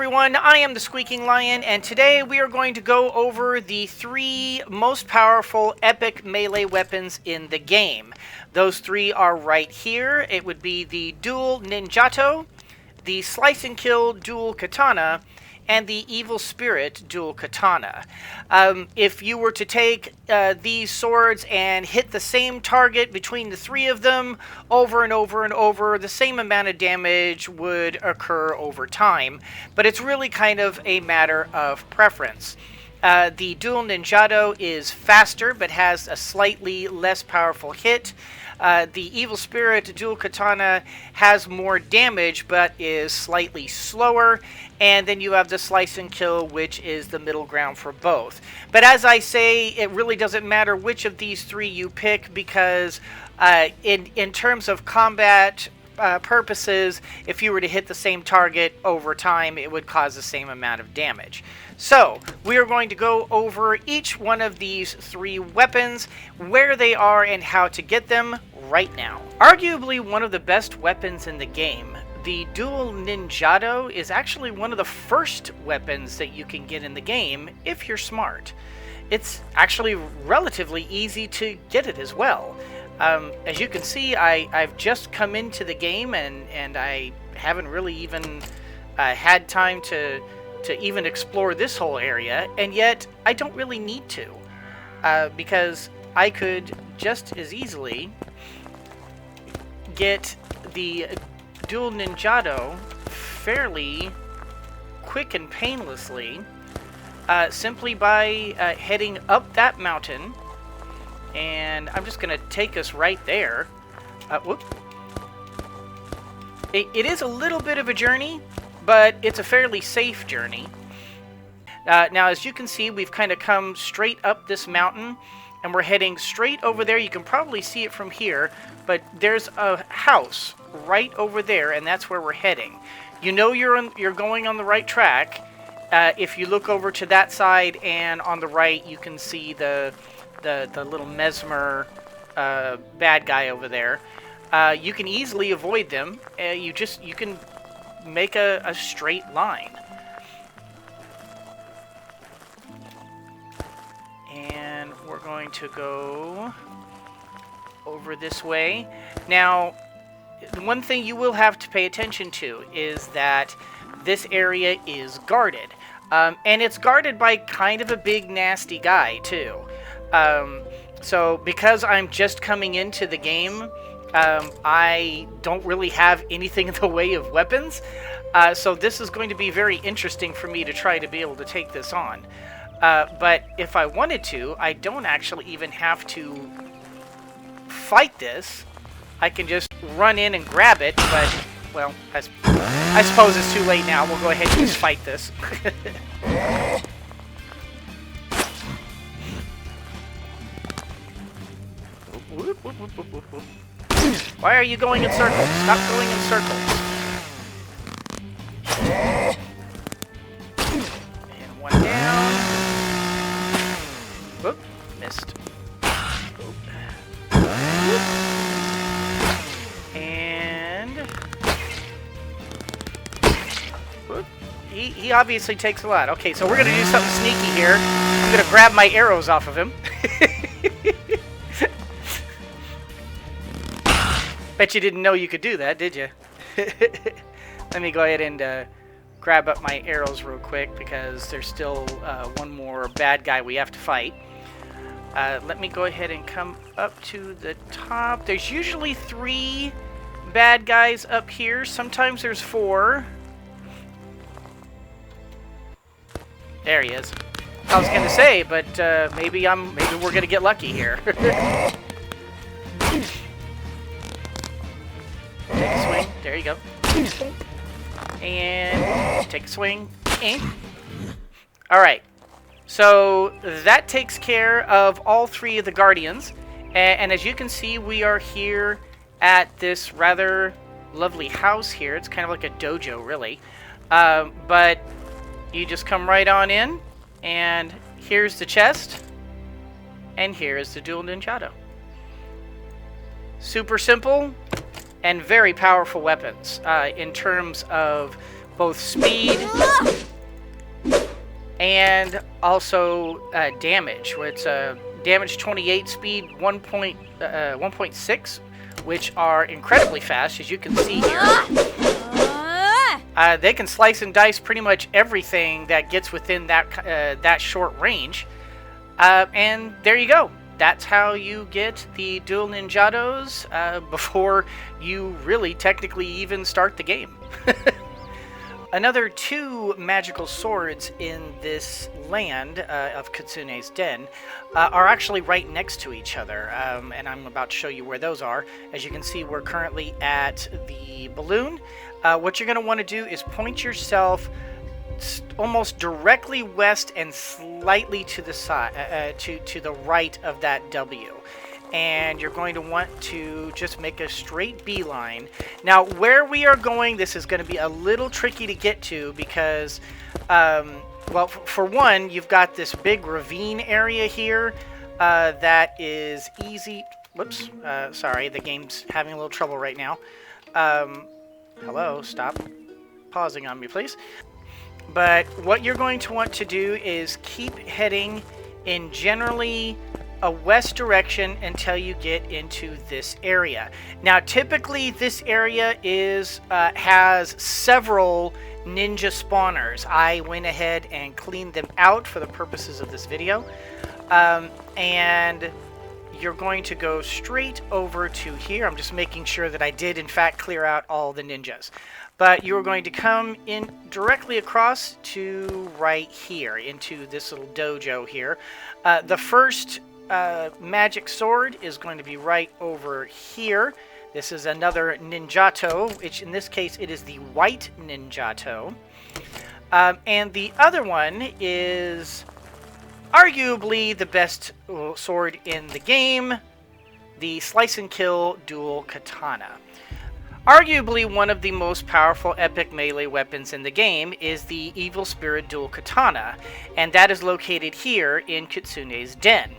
everyone, I am the Squeaking Lion, and today we are going to go over the 3 most powerful epic melee weapons in the game. Those 3 are right here. It would be the dual Ninjago, the slice and kill dual Katana, and the evil spirit dual Katana. If you were to take these swords and hit the same target between the 3 of them over and over and over, the same amount of damage would occur over time. But it's really kind of a matter of preference. The dual Ninjago is faster but has a slightly less powerful hit. The Evil Spirit Dual Katana has more damage but is slightly slower. And then you have the Slice and Kill, which is the middle ground for both. But as I say, it really doesn't matter which of these 3 you pick, because in terms of combat purposes, if you were to hit the same target over time, it would cause the same amount of damage. So, we are going to go over each one of these 3 weapons, where they are, and how to get them right now. Arguably one of the best weapons in the game, the dual Ninjago is actually one of the first weapons that you can get in the game if you're smart. It's actually relatively easy to get it as well. As you can see, I've just come into the game and I haven't really even had time to even explore this whole area, and yet I don't really need to, because I could just as easily get the dual Ninjago fairly quick and painlessly, simply by heading up that mountain. And I'm just going to take us right there. Whoop. It is a little bit of a journey, but it's a fairly safe journey. Now, as you can see, we've kind of come straight up this mountain, and we're heading straight over there. You can probably see it from here, but there's a house right over there, and that's where we're heading. You know you're going on the right track if you look over to that side, and on the right you can see the little mesmer bad guy over there. You can easily avoid them. You can make a straight line. And we're going to go over this way. Now, the one thing you will have to pay attention to is that this area is guarded. And it's guarded by kind of a big nasty guy too. So because I'm just coming into the game, I don't really have anything in the way of weapons. So this is going to be very interesting for me to try to be able to take this on. But if I wanted to, I don't actually even have to fight this. I can just run in and grab it, but, well, I suppose it's too late now. We'll go ahead and just fight this. Why are you going in circles? Stop going in circles. And one down. Whoop, missed. And whoop. He obviously takes a lot. Okay, so we're gonna do something sneaky here. I'm gonna grab my arrows off of him. Bet you didn't know you could do that, did you? Let me go ahead and grab up my arrows real quick, because there's still one more bad guy we have to fight. Let me go ahead and come up to the top. There's usually 3 bad guys up here. Sometimes there's 4. There he is. I was gonna say, but maybe we're gonna get lucky here. Take a swing. There you go. And take a swing. Alright. So that takes care of all 3 of the guardians. And as you can see, we are here at this rather lovely house here. It's kind of like a dojo, really. But you just come right on in. And here's the chest. And here is the dual Ninjago. Super simple and very powerful weapons in terms of both speed and also damage. It's damage 28, speed 1.6, which are incredibly fast, as you can see here. They can slice and dice pretty much everything that gets within that short range. And there you go. That's how you get the dual Ninjados before you really technically even start the game. Another 2 magical swords in this land of Kitsune's Den are actually right next to each other, and I'm about to show you where those are. As you can see, we're currently at the balloon. What you're going to want to do is point yourself almost directly west and slightly to the side, to the right of that W. And you're going to want to just make a straight beeline. Now, where we are going, this is going to be a little tricky to get to because, well, for one, you've got this big ravine area here that is easy. Whoops, sorry, the game's having a little trouble right now. Hello, stop pausing on me, please. But what you're going to want to do is keep heading in generally a west direction until you get into this area. Now, typically this area has several ninja spawners. I went ahead and cleaned them out for the purposes of this video. And you're going to go straight over to here. I'm just making sure that I did in fact clear out all the ninjas. But you're going to come in directly across to right here into this little dojo here. The first magic sword is going to be right over here. This is another Ninjato, which in this case it is the white Ninjato. And the other one is arguably the best sword in the game, the Slice and Kill Dual Katana. Arguably one of the most powerful epic melee weapons in the game is the Evil Spirit Dual Katana, and that is located here in Kitsune's Den.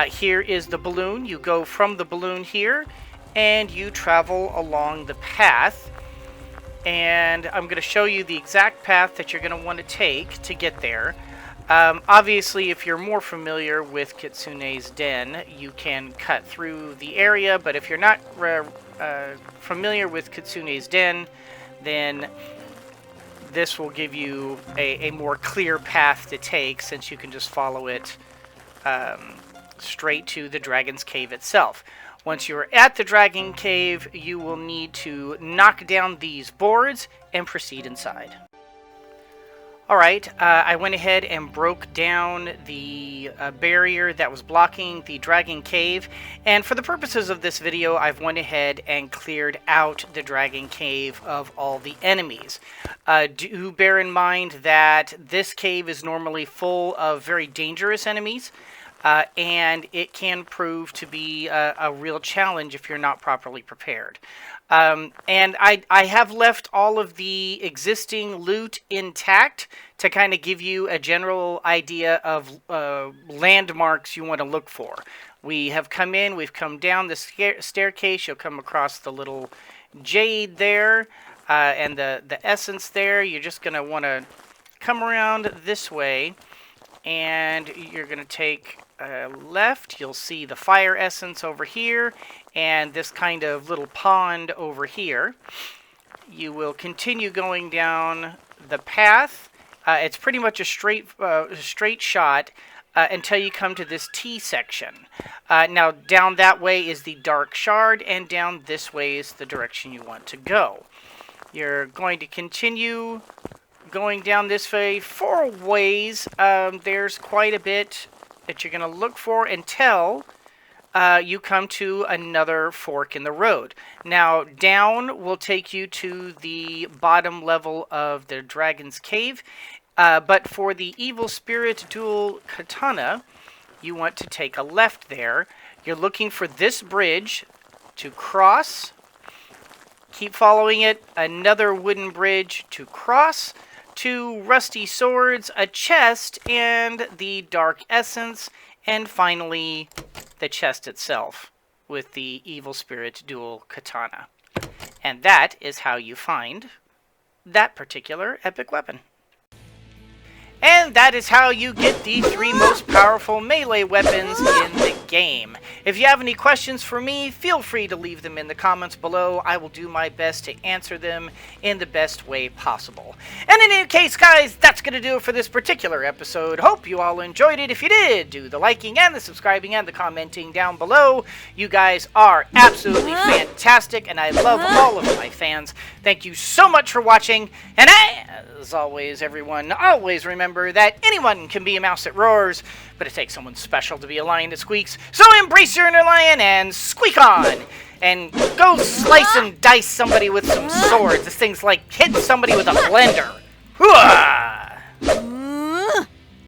Here is the balloon. You go from the balloon here, and you travel along the path. And I'm going to show you the exact path that you're going to want to take to get there. Obviously, if you're more familiar with Kitsune's Den, you can cut through the area, but if you're not familiar with Kitsune's Den, then this will give you a more clear path to take, since you can just follow it straight to the Dragon's Cave itself. Once you're at the Dragon Cave, you will need to knock down these boards and proceed inside. Alright, I went ahead and broke down the barrier that was blocking the Dragon Cave, and for the purposes of this video, I've went ahead and cleared out the Dragon Cave of all the enemies. Do bear in mind that this cave is normally full of very dangerous enemies, and it can prove to be a real challenge if you're not properly prepared. And I have left all of the existing loot intact to kind of give you a general idea of landmarks you want to look for. We have come in, we've come down the staircase, you'll come across the little jade there, and the essence there. You're just going to want to come around this way, and you're going to take left. You'll see the fire essence over here, and this kind of little pond over here. You will continue going down the path. It's pretty much a straight shot until you come to this T section. Now down that way is the Dark Shard, and down this way is the direction you want to go. You're going to continue going down this way 4 ways. There's quite a bit that you're going to look for until you come to another fork in the road. Now, down will take you to the bottom level of the Dragon's Cave, but for the Evil Spirit Dual Katana, you want to take a left there. You're looking for this bridge to cross. Keep following it. Another wooden bridge to cross. 2 rusty swords, a chest, and the Dark Essence, and finally the chest itself with the Evil Spirit Dual Katana. And that is how you find that particular epic weapon. And that is how you get the 3 most powerful melee weapons in the game. If you have any questions for me, feel free to leave them in the comments below. I will do my best to answer them in the best way possible. And in any case, guys, that's going to do it for this particular episode. Hope you all enjoyed it. If you did, do the liking and the subscribing and the commenting down below. You guys are absolutely fantastic, and I love all of my fans. Thank you so much for watching, and as always, everyone, always remember that anyone can be a mouse that roars, but it takes someone special to be a lion that squeaks. So embrace your inner lion and squeak on! And go slice and dice somebody with some swords. This thing's like hitting somebody with a blender. Hooah!